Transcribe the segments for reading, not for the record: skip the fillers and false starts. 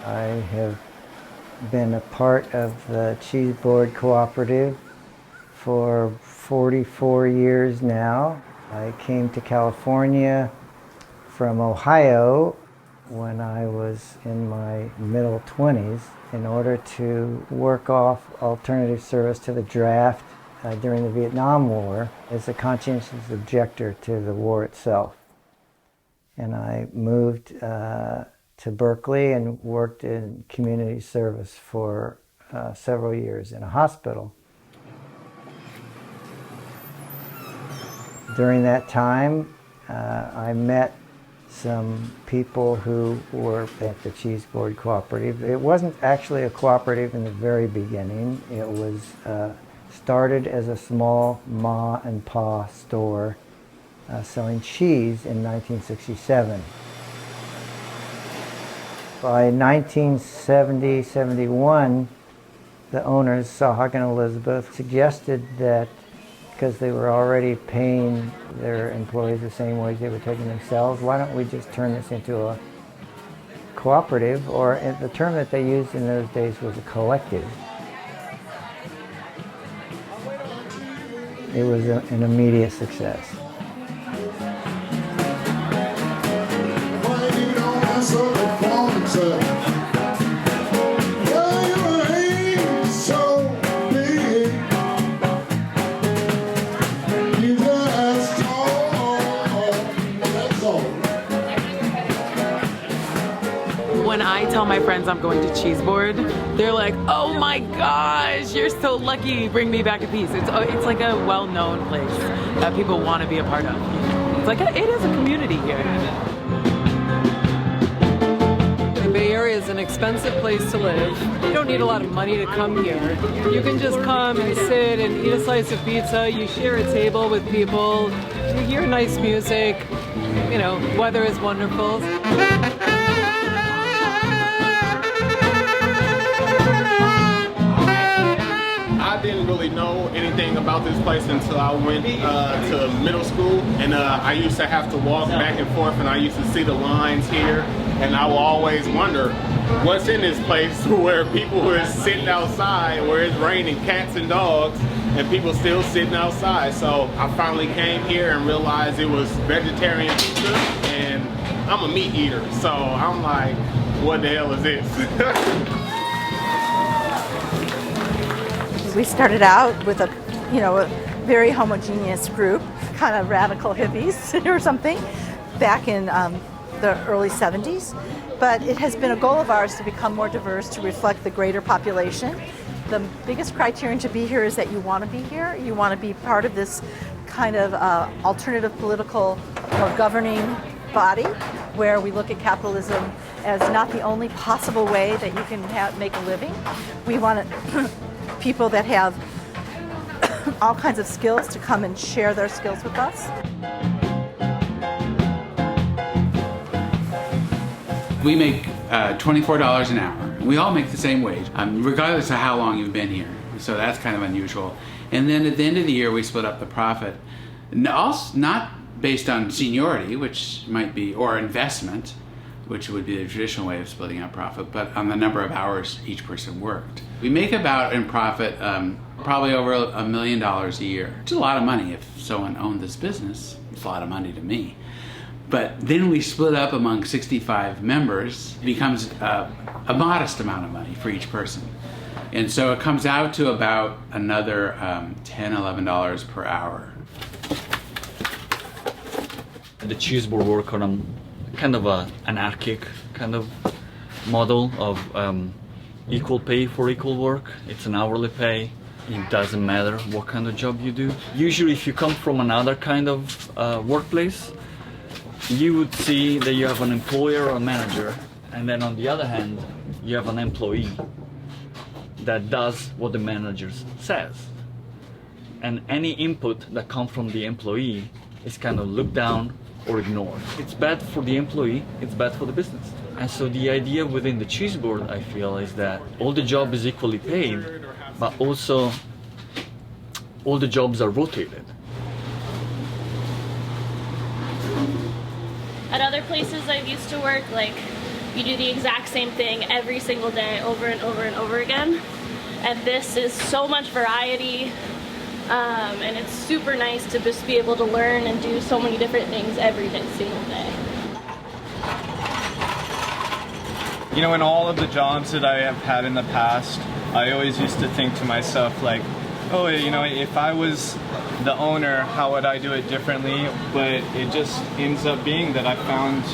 I have been a part of the Cheese Board Cooperative for 44 years now. I came to California from Ohio when I was in my middle 20s in order to work off alternative service to the draft during the Vietnam War as a conscientious objector to the war itself. And I moved to Berkeley and worked in community service for several years in a hospital. During that time, I met some people who were at the Cheese Board Cooperative. It wasn't actually a cooperative in the very beginning. It was started as a small ma and pa store selling cheese in 1967. By 1970-71, the owners, Sahak and Elizabeth, suggested that because they were already paying their employees the same wage they were taking themselves, why don't we just turn this into a cooperative, or the term that they used in those days was a collective. It was an immediate success. When I tell my friends I'm going to Cheese Board, they're like, "Oh my gosh, you're so lucky! Bring me back a piece." It's like a well-known place that people want to be a part of. It's like it is a community here. The Bay Area is an expensive place to live. You don't need a lot of money to come here. You can just come and sit and eat a slice of pizza. You share a table with people. You hear nice music. You know, weather is wonderful. I didn't really know anything about this place until I went to middle school, and I used to have to walk back and forth, and I used to see the lines here, and I will always wonder what's in this place where people are sitting outside, where it's raining cats and dogs, and people still sitting outside. So I finally came here and realized it was vegetarian pizza, and I'm a meat eater, so I'm like, what the hell is this? We started out with a very homogeneous group, kind of radical hippies or something, back in the early 70s. But it has been a goal of ours to become more diverse, to reflect the greater population. The biggest criterion to be here is that you want to be here. You want to be part of this kind of alternative political or governing body where we look at capitalism as not the only possible way that you can make a living. We want people that have all kinds of skills to come and share their skills with us. We make $24 an hour. We all make the same wage, regardless of how long you've been here. So that's kind of unusual. And then at the end of the year, we split up the profit. Not based on seniority, which might be, or investment, which would be the traditional way of splitting up profit, but on the number of hours each person worked. We make about in profit probably over $1 million a year. It's a lot of money if someone owned this business. It's a lot of money to me. But then we split up among 65 members. It becomes a modest amount of money for each person. And so it comes out to about another $10, $11 per hour. The Cheese Board work on a kind of an anarchic kind of model of equal pay for equal work. It's an hourly pay. It doesn't matter what kind of job you do. Usually if you come from another kind of workplace, you would see that you have an employer or a manager, and then on the other hand, you have an employee that does what the manager says. And any input that comes from the employee is kind of looked down or ignored. It's bad for the employee, it's bad for the business. And so the idea within the Cheese Board, I feel, is that all the job is equally paid, but also all the jobs are rotated. At other places I've used to work, like You do the exact same thing every single day over and over and over again. And this is so much variety, and it's super nice to just be able to learn and do so many different things every single day. You know, in all of the jobs that I have had in the past, I always used to think to myself like, oh, you know, if I was the owner, how would I do it differently? But it just ends up being that I found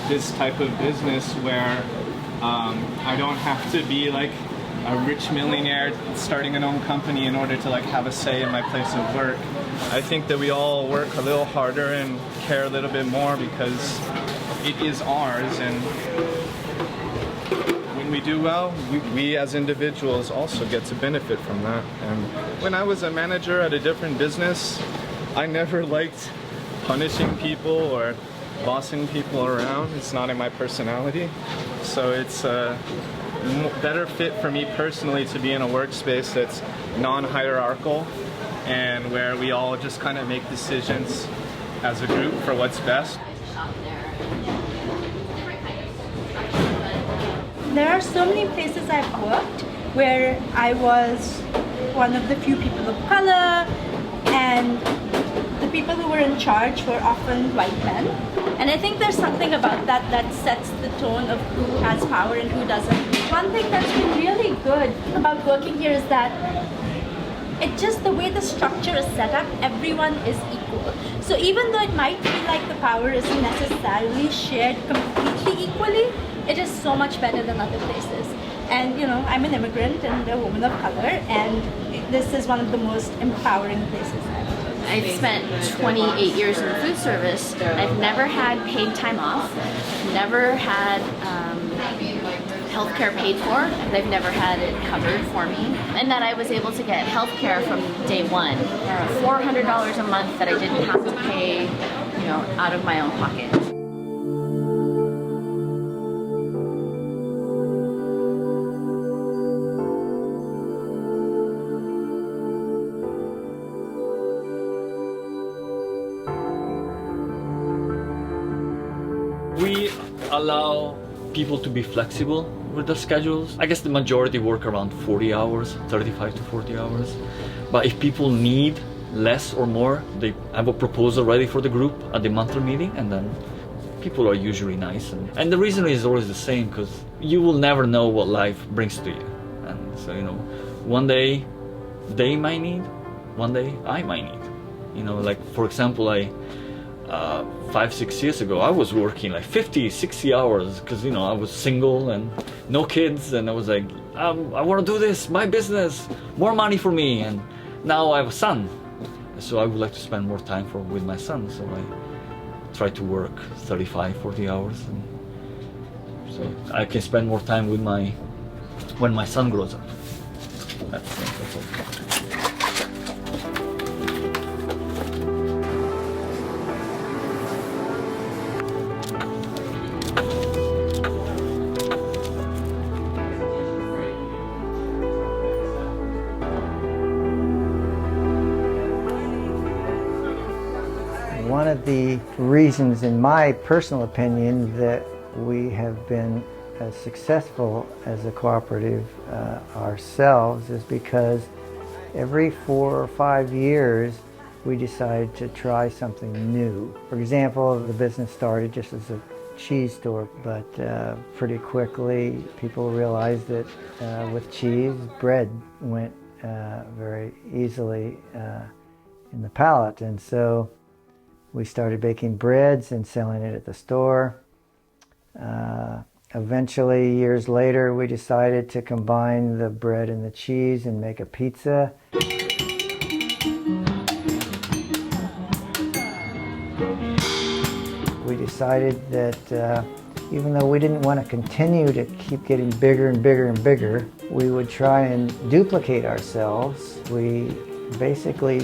this type of business where I don't have to be like a rich millionaire starting an own company in order to like have a say in my place of work. I think that we all work a little harder and care a little bit more because it is ours, and when we do well, we as individuals also get to benefit from that. And when I was a manager at a different business, I never liked punishing people or bossing people around. It's not in my personality. So it's a better fit for me personally to be in a workspace that's non-hierarchical and where we all just kind of make decisions as a group for what's best. There are so many places I've worked where I was one of the few people of color, and the people who were in charge were often white men. And I think there's something about that that sets the tone of who has power and who doesn't. One thing that's been really good about working here is that the way the structure is set up, everyone is equal. So even though it might feel like the power isn't necessarily shared completely equally, it is so much better than other places. And you know, I'm an immigrant and a woman of color, and this is one of the most empowering places I've ever. I've spent 28 years in food service. I've never had paid time off, never had healthcare paid for. They've never had it covered for me. And that I was able to get healthcare from day one. $400 a month that I didn't have to pay, you know, out of my own pocket. We allow people to be flexible with their schedules. I guess the majority work around 40 hours, 35 to 40 hours. But if people need less or more, they have a proposal ready for the group at the monthly meeting, and then people are usually nice. And the reason is always the same, because you will never know what life brings to you. And so, you know, one day they might need, one day I might need. You know, like for example, 5-6 years ago, I was working like 50, 60 hours because, you know, I was single and no kids, and I was like, I want to do this, my business, more money for me. And now I have a son, so I would like to spend more time with my son, so I try to work 35, 40 hours, and so I can spend more time with when my son grows up. That's all. One of the reasons, in my personal opinion, that we have been as successful as a cooperative ourselves is because every 4 or 5 years we decide to try something new. For example, the business started just as a cheese store, but pretty quickly people realized that with cheese, bread went very easily in the palate, and so we started baking breads and selling it at the store. Eventually, years later, we decided to combine the bread and the cheese and make a pizza. We decided that even though we didn't want to continue to keep getting bigger and bigger and bigger, we would try and duplicate ourselves. We basically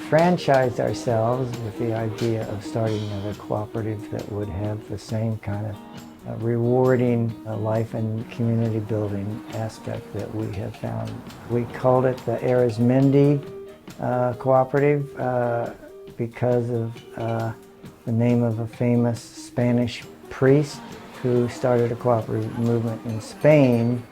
franchised ourselves with the idea of starting another cooperative that would have the same kind of rewarding life and community building aspect that we have found. We called it the Arizmendi Cooperative because of the name of a famous Spanish priest who started a cooperative movement in Spain,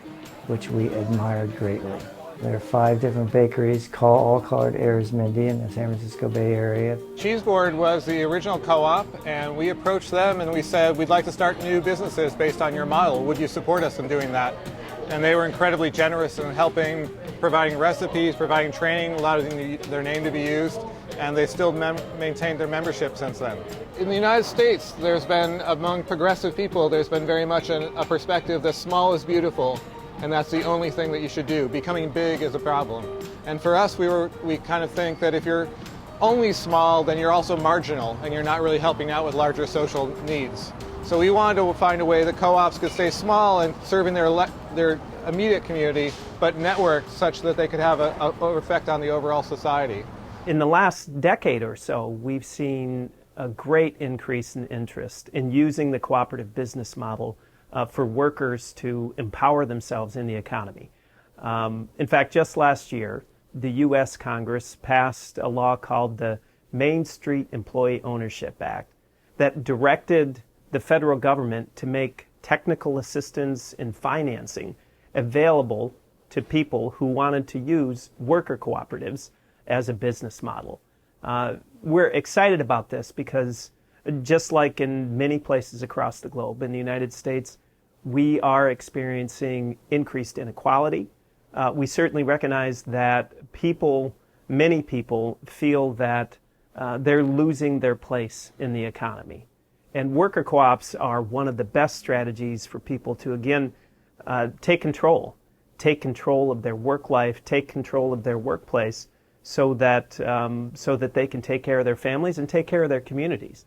which we admired greatly. There are 5 different bakeries, all called Arizmendi in the San Francisco Bay Area. Cheese Board was the original co-op, and we approached them and we said, we'd like to start new businesses based on your model. Would you support us in doing that? And they were incredibly generous in helping, providing recipes, providing training, allowing their name to be used, and they still maintained their membership since then. In the United States, there's been, among progressive people, there's been very much a perspective that small is beautiful, and that's the only thing that you should do. Becoming big is a problem. And for us, we kind of think that if you're only small, then you're also marginal, and you're not really helping out with larger social needs. So we wanted to find a way that co-ops could stay small and serving their immediate community, but network such that they could have an effect on the overall society. In the last decade or so, we've seen a great increase in interest in using the cooperative business model for workers to empower themselves in the economy. In fact, just last year, the U.S. Congress passed a law called the Main Street Employee Ownership Act that directed the federal government to make technical assistance in financing available to people who wanted to use worker cooperatives as a business model. We're excited about this because just like in many places across the globe, in the United States, we are experiencing increased inequality. We certainly recognize that many people feel that they're losing their place in the economy. And worker co-ops are one of the best strategies for people to, again, take control of their work life, take control of their workplace, so that they can take care of their families and take care of their communities.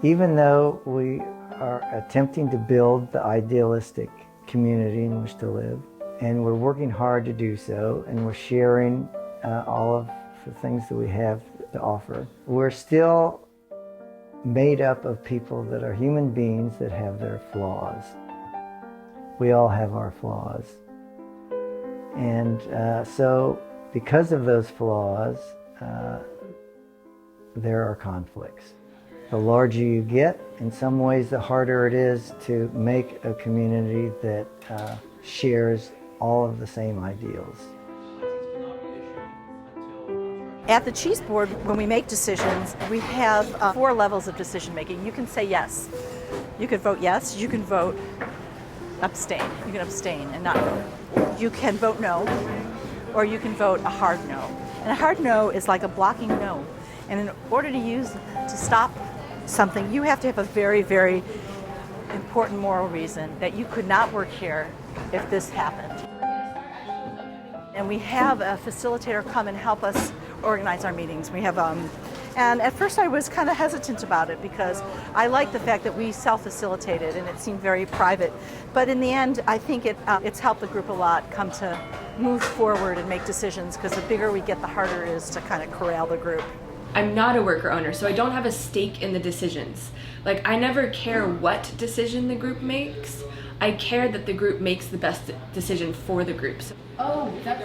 Even though we are attempting to build the idealistic community in which to live, and we're working hard to do so, and we're sharing all of the things that we have to offer, we're still made up of people that are human beings that have their flaws. We all have our flaws. And so because of those flaws, there are conflicts. The larger you get, in some ways, the harder it is to make a community that shares all of the same ideals. At the Cheese Board, when we make decisions, we have 4 levels of decision making. You can say yes. You could vote yes. You can vote abstain. You can abstain and not vote. You can vote no, or you can vote a hard no. And a hard no is like a blocking no. And in order to stop something, you have to have a very, very important moral reason that you could not work here if this happened. And we have a facilitator come and help us organize our meetings. We have, and at first I was kind of hesitant about it because I like the fact that we self-facilitated and it seemed very private. But in the end, I think it's helped the group a lot come to move forward and make decisions, because the bigger we get, the harder it is to kind of corral the group. I'm not a worker owner, so I don't have a stake in the decisions. Like, I never care what decision the group makes. I care that the group makes the best decision for the group.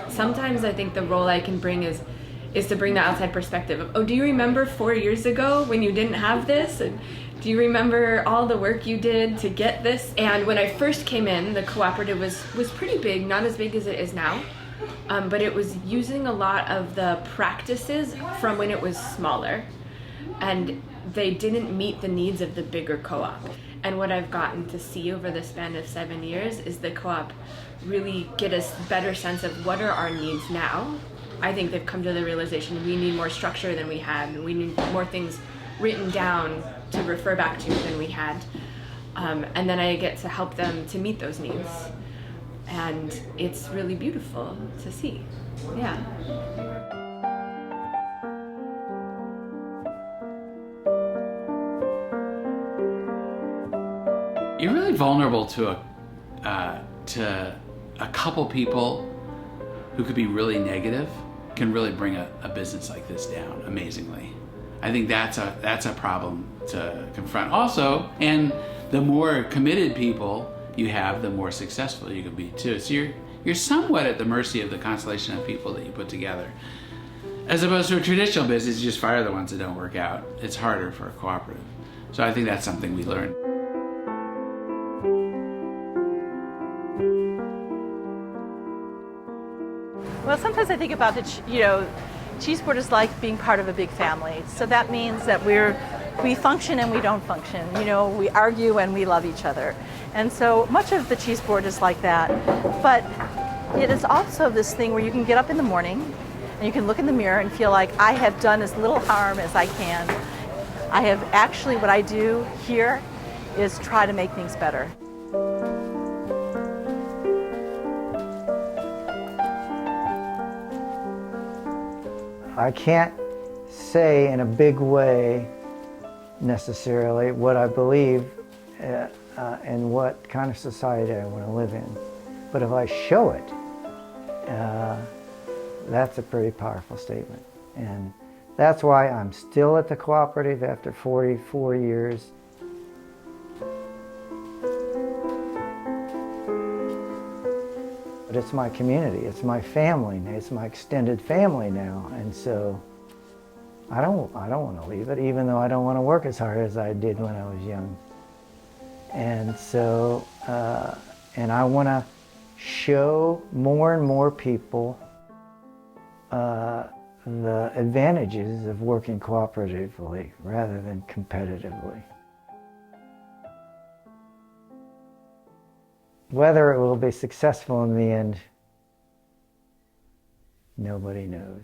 Sometimes I think the role I can bring is to bring the outside perspective of, oh, do you remember 4 years ago when you didn't have this? And do you remember all the work you did to get this? And when I first came in, the cooperative was pretty big, not as big as it is now. But it was using a lot of the practices from when it was smaller, and they didn't meet the needs of the bigger co-op. And what I've gotten to see over the span of 7 years is the co-op really get a better sense of what are our needs now. I think they've come to the realization we need more structure than we had, and we need more things written down to refer back to than we had. And then I get to help them to meet those needs. And it's really beautiful to see. Yeah. You're really vulnerable to a couple people who could be really negative, can really bring a business like this down amazingly. I think that's a problem to confront also. And the more committed people you have, the more successful you can be too. So you're somewhat at the mercy of the constellation of people that you put together. As opposed to a traditional business, you just fire the ones that don't work out. It's harder for a cooperative. So I think that's something we learned. Well, sometimes I think about Cheese Board is like being part of a big family. So that means that we function and we don't function. We argue and we love each other. And so much of the Cheese Board is like that. But it is also this thing where you can get up in the morning and you can look in the mirror and feel like I have done as little harm as I can. I have actually, what I do here is try to make things better. I can't say in a big way necessarily what I believe and what kind of society I want to live in. But if I show it, that's a pretty powerful statement. And that's why I'm still at the cooperative after 44 years. But it's my community, it's my family, it's my extended family now, and so I don't want to leave it, even though I don't want to work as hard as I did when I was young. And so, and I want to show more and more people the advantages of working cooperatively rather than competitively. Whether it will be successful in the end, nobody knows.